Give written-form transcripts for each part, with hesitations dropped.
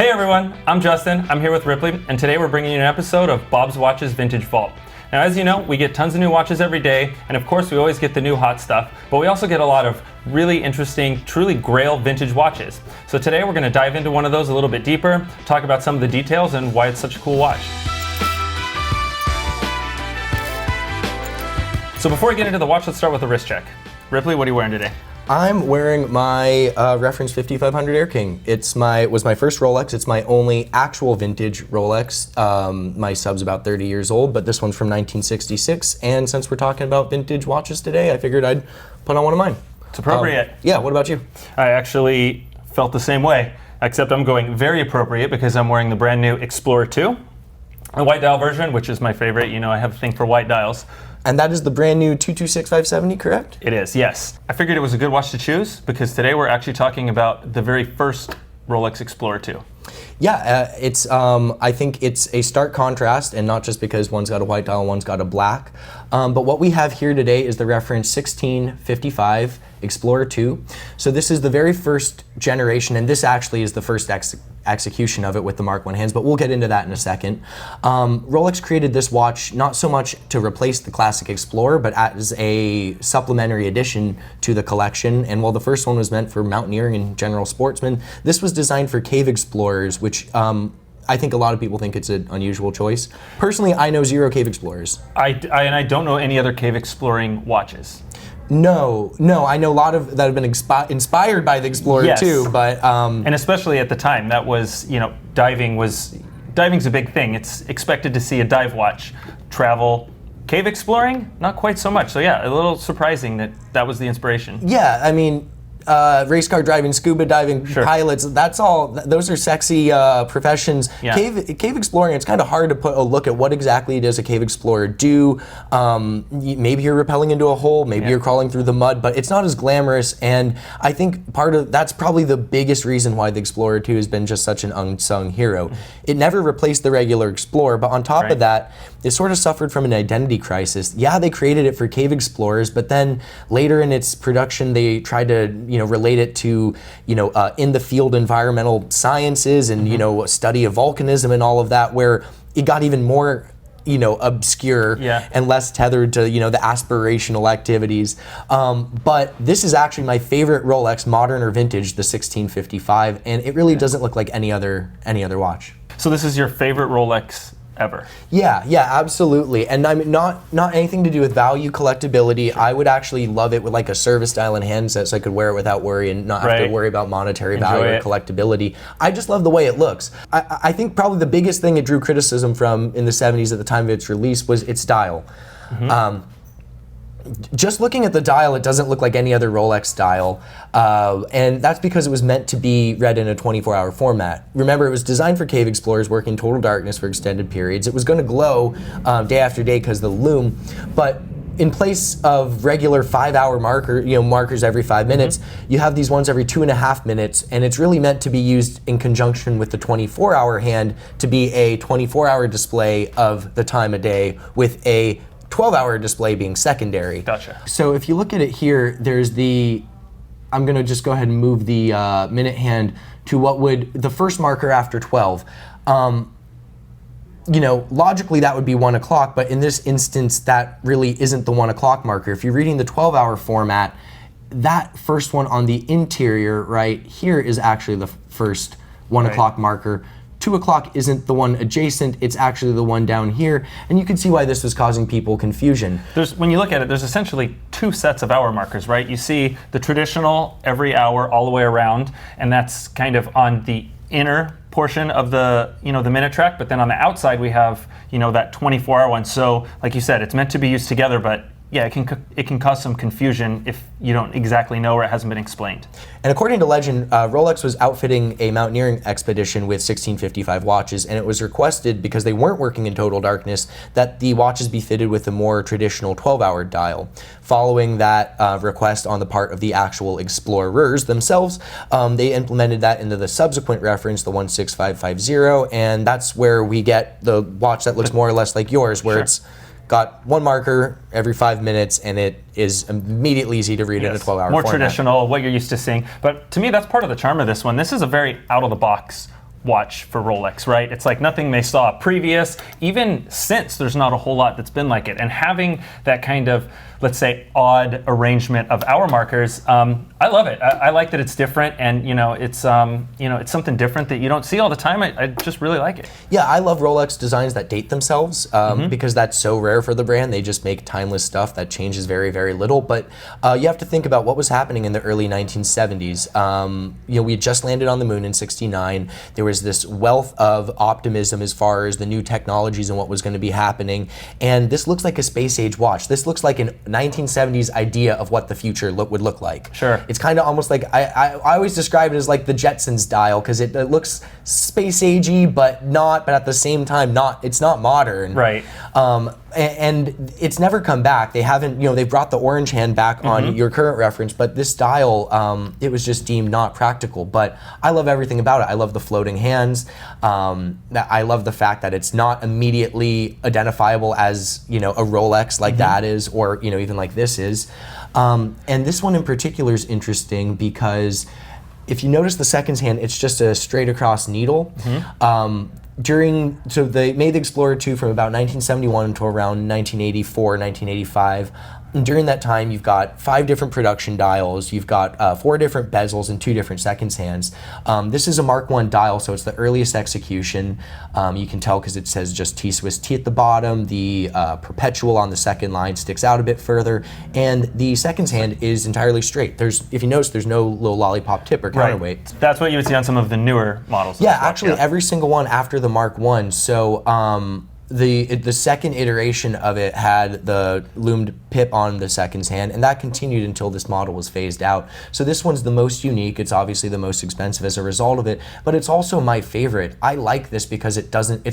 Hey everyone, I'm Justin, I'm here with Ripley, and today we're bringing you an episode of Bob's Watches Vintage Vault. Now as you know, we get tons of new watches every day, and of course we always get the new hot stuff, but we also get a lot of really interesting, truly grail vintage watches. So today we're going to dive into one of those a little bit deeper, talk about some of the details and why it's such a cool watch. So before we get into the watch, let's start with a wrist check. Ripley, what are you wearing today? I'm wearing my reference 5500 Air King. It was my first Rolex. It's my only actual vintage Rolex. My sub's about 30 years old, but this one's from 1966. And since we're talking about vintage watches today, I figured I'd put on one of mine. It's appropriate. Yeah, what about you? I actually felt the same way, except I'm going very appropriate because I'm wearing the brand new Explorer 2, a white dial version, which is my favorite. You know, I have a thing for white dials. And that is the brand new 226570, correct? It is, yes. I figured it was a good watch to choose because today we're actually talking about the very first Rolex Explorer 2. Yeah, I think it's a stark contrast, and not just because one's got a white dial and one's got a black. But what we have here today is the reference 1655 Explorer 2. So this is the very first generation, and this actually is the first execution of it with the Mark I hands, but we'll get into that in a second. Rolex created this watch not so much to replace the classic Explorer, but as a supplementary addition to the collection. And while the first one was meant for mountaineering and general sportsmen, this was designed for cave explorers, which I think a lot of people think it's an unusual choice. Personally, I know zero cave explorers. I don't know any other cave exploring watches. No, I know a lot of that have been inspired by the Explorer Yes. too, but And especially at the time, that was, diving's a big thing. It's expected to see a dive watch. Travel, cave exploring, not quite so much. So yeah, a little surprising that was the inspiration. yeah, I mean, race car driving, scuba diving, Sure. pilots, that's all, those are sexy professions. Yeah. Cave exploring, it's kind of hard to put a look at what exactly does a cave explorer do. Maybe you're rappelling into a hole, maybe you're crawling through the mud, but it's not as glamorous, and I think that's probably the biggest reason why the Explorer 2 has been just such an unsung hero. It never replaced the regular Explorer, but on top of that, it sort of suffered from an identity crisis. Yeah, they created it for cave explorers, but then later in its production, they tried to relate it to, in the field environmental sciences and, study of volcanism and all of that, where it got even more, obscure and less tethered to, the aspirational activities. But this is actually my favorite Rolex, modern or vintage, the 1655, and it really doesn't look like any other watch. So this is your favorite Rolex ever? Yeah, absolutely. And I mean, not anything to do with value, collectability. I would actually love it with like a service dial and handset, so I could wear it without worry and not have to worry about monetary value or collectability. I just love the way it looks. I think probably the biggest thing it drew criticism from in the 70s at the time of its release was its dial. Just looking at the dial, it doesn't look like any other Rolex dial, and that's because it was meant to be read in a 24-hour format. Remember, it was designed for cave explorers working in total darkness for extended periods. It was going to glow day after day because of the lume, but in place of regular 5-hour markers every 5 minutes, you have these ones every 2.5 minutes, and it's really meant to be used in conjunction with the 24-hour hand to be a 24-hour display of the time of day, with a 12-hour display being secondary. Gotcha. So if you look at it here, there's I'm gonna just go ahead and move the minute hand to the first marker after 12. Logically that would be 1 o'clock, but in this instance, that really isn't the 1 o'clock marker. If you're reading the 12-hour format, that first one on the interior right here is actually the first 1 o'clock marker. 2 o'clock isn't the one adjacent, it's actually the one down here, and you can see why this was causing people confusion. When you look at it, there's essentially two sets of hour markers, right? You see the traditional every hour all the way around, and that's kind of on the inner portion of the the minute track, but then on the outside we have that 24-hour one. So like you said, it's meant to be used together, but yeah, it can cause some confusion if you don't exactly know or it hasn't been explained. And according to legend, Rolex was outfitting a mountaineering expedition with 1655 watches, and it was requested, because they weren't working in total darkness, that the watches be fitted with a more traditional 12-hour dial. Following that request on the part of the actual explorers themselves, they implemented that into the subsequent reference, the 16550, and that's where we get the watch that looks more or less like yours, where it's got one marker every 5 minutes, and it is immediately easy to read in a 12-hour more format. Traditional, what you're used to seeing. But to me, that's part of the charm of this one. This is a very out-of-the-box watch for Rolex, right? It's like nothing they saw previous, even since there's not a whole lot that's been like it. And having that kind of, let's say, odd arrangement of hour markers, I love it. I like that it's different, and it's something different that you don't see all the time. I just really like it. Yeah, I love Rolex designs that date themselves because that's so rare for the brand. They just make timeless stuff that changes very, very little. But you have to think about what was happening in the early 1970s. We had just landed on the moon in '69. There was this wealth of optimism as far as the new technologies and what was going to be happening. And this looks like a space age watch. This looks like a 1970s idea of what the future would look like. Sure. It's kind of almost like, I always describe it as like the Jetsons dial, because it looks space agey, but at the same time, it's not modern. Right. And it's never come back. They haven't, they brought the orange hand back on your current reference, but this dial, it was just deemed not practical. But I love everything about it. I love the floating hands. I love the fact that it's not immediately identifiable as, a Rolex like that is, or, even like this is. And this one in particular is interesting because if you notice the seconds hand, it's just a straight across needle. So they made the Explorer 2 from about 1971 until around 1984, 1985. And during that time, you've got 5 different production dials, you've got 4 different bezels and 2 different seconds hands. This is a Mark I dial, so it's the earliest execution. You can tell because it says just T Swiss T at the bottom. The perpetual on the second line sticks out a bit further, and the seconds hand is entirely straight. If you notice, there's no little lollipop tip or counterweight. Right. That's what you would see on some of the newer models. Yeah, actually, every single one after the Mark I. So the second iteration of it had the loomed pip on the seconds hand, and that continued until this model was phased out. So this one's the most unique. It's obviously the most expensive as a result of it, but it's also my favorite. I like this because it's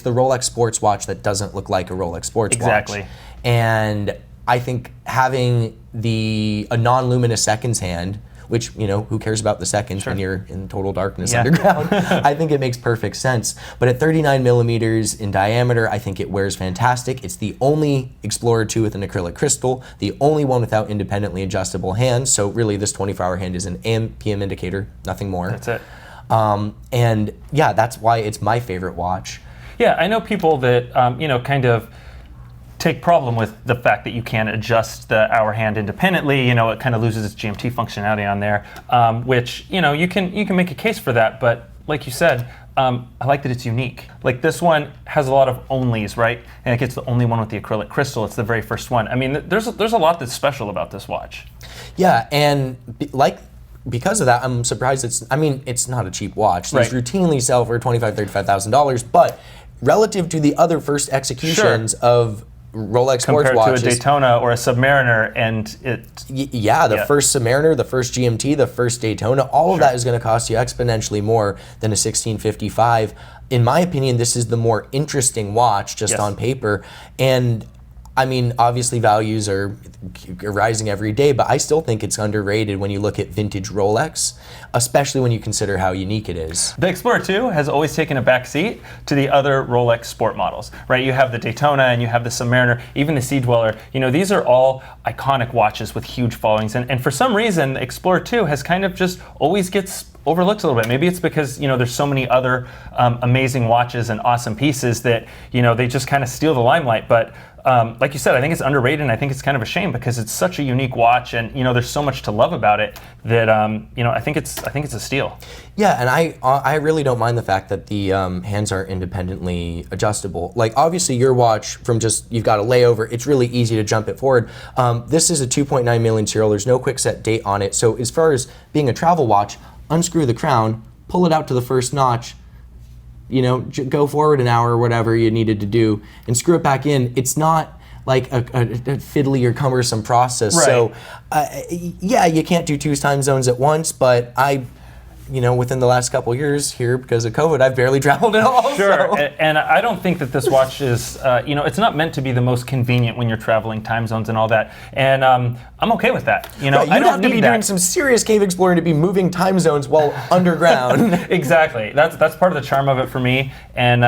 the Rolex sports watch that doesn't look like a Rolex sports watch. Exactly. And I think having a non-luminous seconds hand, which, who cares about the seconds when you're in total darkness underground? I think it makes perfect sense. But at 39 millimeters in diameter, I think it wears fantastic. It's the only Explorer 2 with an acrylic crystal, the only one without independently adjustable hands. So really, this 24-hour hand is an AM/PM indicator, nothing more. That's it. And yeah, that's why it's my favorite watch. Yeah, I know people that, kind of take problem with the fact that you can't adjust the hour hand independently. It kind of loses its GMT functionality on there, which you can make a case for that. But like you said, I like that it's unique. Like this one has a lot of onlys, right? And it gets the only one with the acrylic crystal. It's the very first one. I mean, there's a lot that's special about this watch. Yeah, and because of that, I'm surprised it's not a cheap watch. These routinely sell for $25,000, $35,000, but relative to the other first executions of Rolex sports watches, compared to a Daytona or a Submariner, and the first Submariner, the first GMT, the first Daytona, all of that is going to cost you exponentially more than a 1655. In my opinion, this is the more interesting watch just on paper, and I mean, obviously values are rising every day, but I still think it's underrated when you look at vintage Rolex, especially when you consider how unique it is. The Explorer 2 has always taken a back seat to the other Rolex sport models, right? You have the Daytona and you have the Submariner, even the Sea Dweller. These are all iconic watches with huge followings, and for some reason, the Explorer 2 has kind of just always gets overlooked a little bit. Maybe it's because there's so many other amazing watches and awesome pieces that they just kind of steal the limelight. But like you said, I think it's underrated, and I think it's kind of a shame because it's such a unique watch, and there's so much to love about it that I think it's a steal. Yeah, and I really don't mind the fact that the hands are independently adjustable. Like obviously your watch, from just you've got a layover, it's really easy to jump it forward. This is a 2.9 million serial. There's no quick set date on it. So as far as being a travel watch, unscrew the crown, pull it out to the first notch, go forward an hour or whatever you needed to do, and screw it back in. It's not like a fiddly or cumbersome process. Right. So, you can't do 2 time zones at once, but within the last couple of years here, because of COVID, I've barely traveled at all. Sure, so. And I don't think that this watch is, it's not meant to be the most convenient when you're traveling time zones and all that. And I'm okay with that. I don't have to be doing some serious cave exploring to be moving time zones while underground. Exactly. That's part of the charm of it for me. And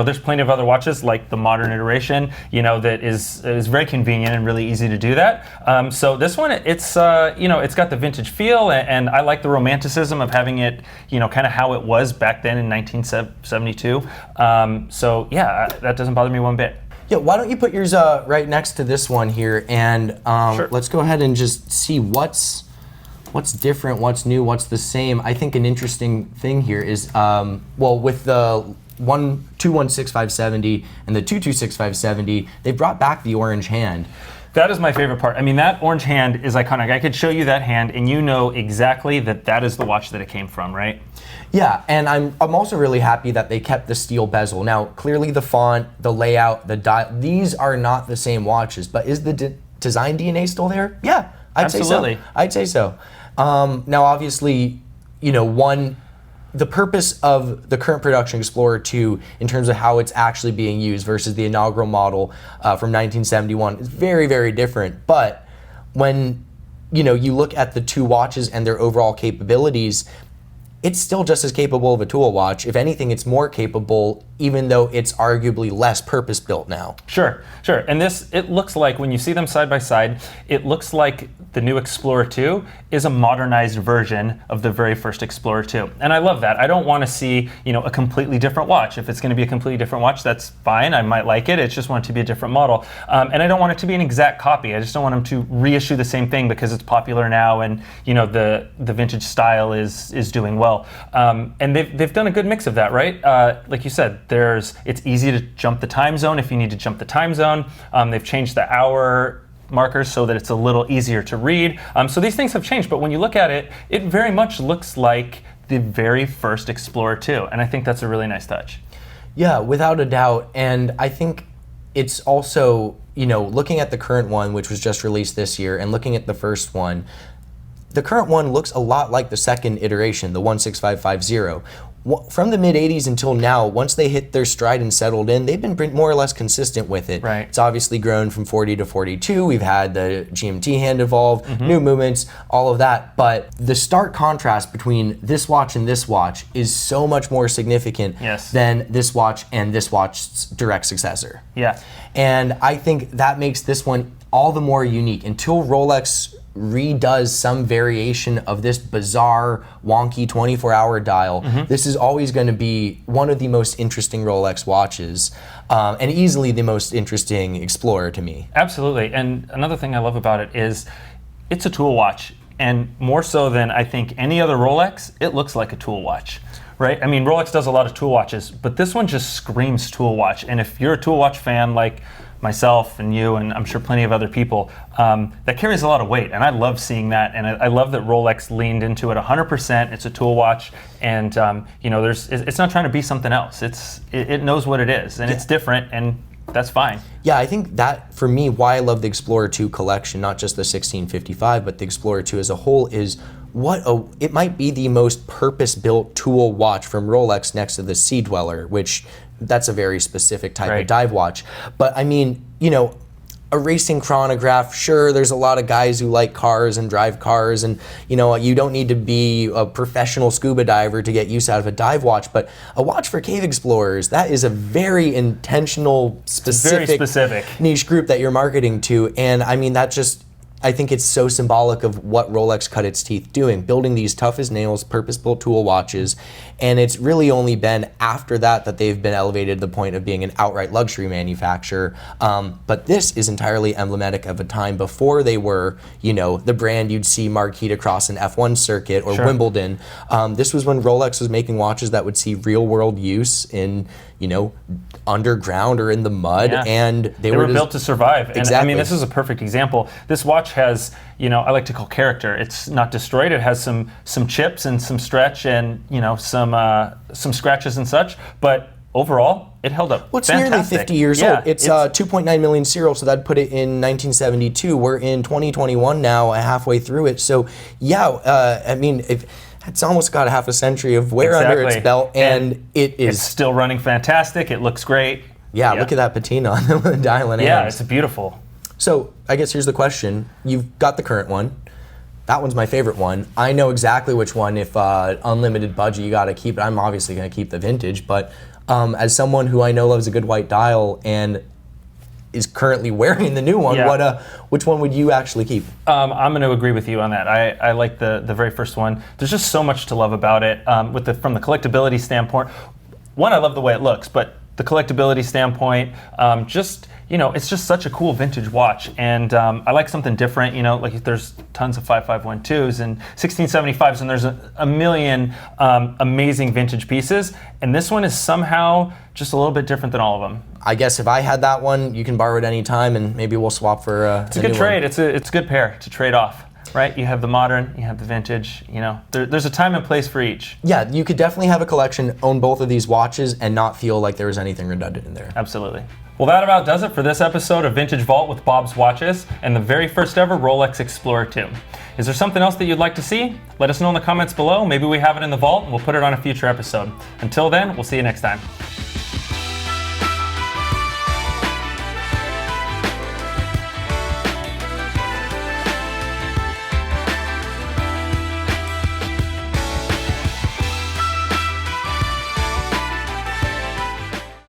there's plenty of other watches like the modern iteration, that is very convenient and really easy to do that. So this one, it's got the vintage feel, and I like the romanticism of having it it, kind of how it was back then in 1972. So yeah, that doesn't bother me one bit. Yeah, why don't you put yours right next to this one here, and Sure. let's go ahead and just see what's different, what's new, what's the same. I think an interesting thing here is, with the 216570 and the 226570, they brought back the orange hand. That is my favorite part. I mean, that orange hand is iconic. I could show you that hand, and you know exactly that is the watch that it came from, right? Yeah, and I'm also really happy that they kept the steel bezel. Now, clearly the font, the layout, the dial, these are not the same watches, but is the design DNA still there? Yeah, Absolutely. I'd say so. Now, obviously, the purpose of the current production Explorer 2 in terms of how it's actually being used versus the inaugural model from 1971 is very, very different. But when you look at the two watches and their overall capabilities, it's still just as capable of a tool watch. If anything, it's more capable, even though it's arguably less purpose-built now. Sure. And it looks like, when you see them side by side, it looks like the new Explorer 2 is a modernized version of the very first Explorer 2. And I love that. I don't want to see, a completely different watch. If it's going to be a completely different watch, that's fine. I might like it. It's just want it to be a different model. And I don't want it to be an exact copy. I just don't want them to reissue the same thing because it's popular now and, the vintage style is doing well. And they've done a good mix of that, right? Like you said, it's easy to jump the time zone if you need to jump the time zone. They've changed the hour markers so that it's a little easier to read. So these things have changed, but when you look at it, it very much looks like the very first Explorer 2, and I think that's a really nice touch. Yeah, without a doubt. And I think it's also, looking at the current one, which was just released this year, and looking at the first one, the current one looks a lot like the second iteration, the 16550. From the mid-'80s until now, once they hit their stride and settled in, they've been more or less consistent with it. Right. It's obviously grown from 40 to 42. We've had the GMT hand evolve, new movements, all of that. But the stark contrast between this watch and this watch is so much more significant than this watch and this watch's direct successor. Yeah. And I think that makes this one all the more unique. Until Rolex redoes some variation of this bizarre, wonky 24-hour dial, this is always going to be one of the most interesting Rolex watches, and easily the most interesting Explorer to me. Absolutely. And another thing I love about it is it's a tool watch, and more so than I think any other Rolex, it looks like a tool watch. Right? I mean, Rolex does a lot of tool watches, but this one just screams tool watch. And if you're a tool watch fan like myself and you, and I'm sure plenty of other people, that carries a lot of weight. And I love seeing that. And I love that Rolex leaned into it 100%. It's a tool watch. And, it's not trying to be something else. It knows what it is. And it's different. And that's fine. Yeah, I think that, for me, why I love the Explorer 2 collection, not just the 1655, but the Explorer 2 as a whole, is it might be the most purpose-built tool watch from Rolex next to the Sea Dweller, which that's a very specific type of dive watch. But I mean, a racing chronograph, sure, there's a lot of guys who like cars and drive cars, and you don't need to be a professional scuba diver to get use out of a dive watch, but a watch for cave explorers, that is a very intentional, specific niche group that you're marketing to. And I mean, I think it's so symbolic of what Rolex cut its teeth doing, building these tough as nails, purpose-built tool watches. And it's really only been after that they've been elevated to the point of being an outright luxury manufacturer. But this is entirely emblematic of a time before they were, the brand you'd see marqueed across an F1 circuit or Wimbledon. This was when Rolex was making watches that would see real-world use in, underground or in the mud, and they were built to survive. And exactly. I mean, this is a perfect example. This watch has, I like to call character. It's not destroyed. It has some chips and some stretch and some scratches and such, but overall it held up. Well, it's fantastic. nearly 50 years old. It's 2.9 million serial, so that'd put it in 1972. We're in 2021 now, halfway through it. So yeah, I mean, it's almost got a half a century of wear under its belt, and it's still running fantastic. It looks great. Yeah, look at that patina on the dial and Yeah, hands. it's beautiful. So I guess here's the question. You've got the current one. That one's my favorite one. I know exactly which one. If unlimited budget, you got to keep it. I'm obviously going to keep the vintage, but as someone who I know loves a good white dial, and is currently wearing the new one. Yeah. Which one would you actually keep? I'm going to agree with you on that. I like the very first one. There's just so much to love about it. From the collectability standpoint, one, I love the way it looks, but the collectability standpoint, it's just such a cool vintage watch, and I like something different. Like there's tons of 5512s and 1675s, and there's a million amazing vintage pieces, and this one is somehow just a little bit different than all of them. I guess if I had that one, you can borrow it any time, and maybe we'll swap for it's a good trade. It's a good pair to trade off. Right, you have the modern, you have the vintage. There's a time and place for each. Yeah, you could definitely have a collection, own both of these watches, and not feel like there was anything redundant in there. Absolutely. Well, that about does it for this episode of Vintage Vault with Bob's Watches and the very first ever Rolex Explorer 2. Is there something else that you'd like to see? Let us know in the comments below. Maybe we have it in the vault and we'll put it on a future episode. Until then, we'll see you next time.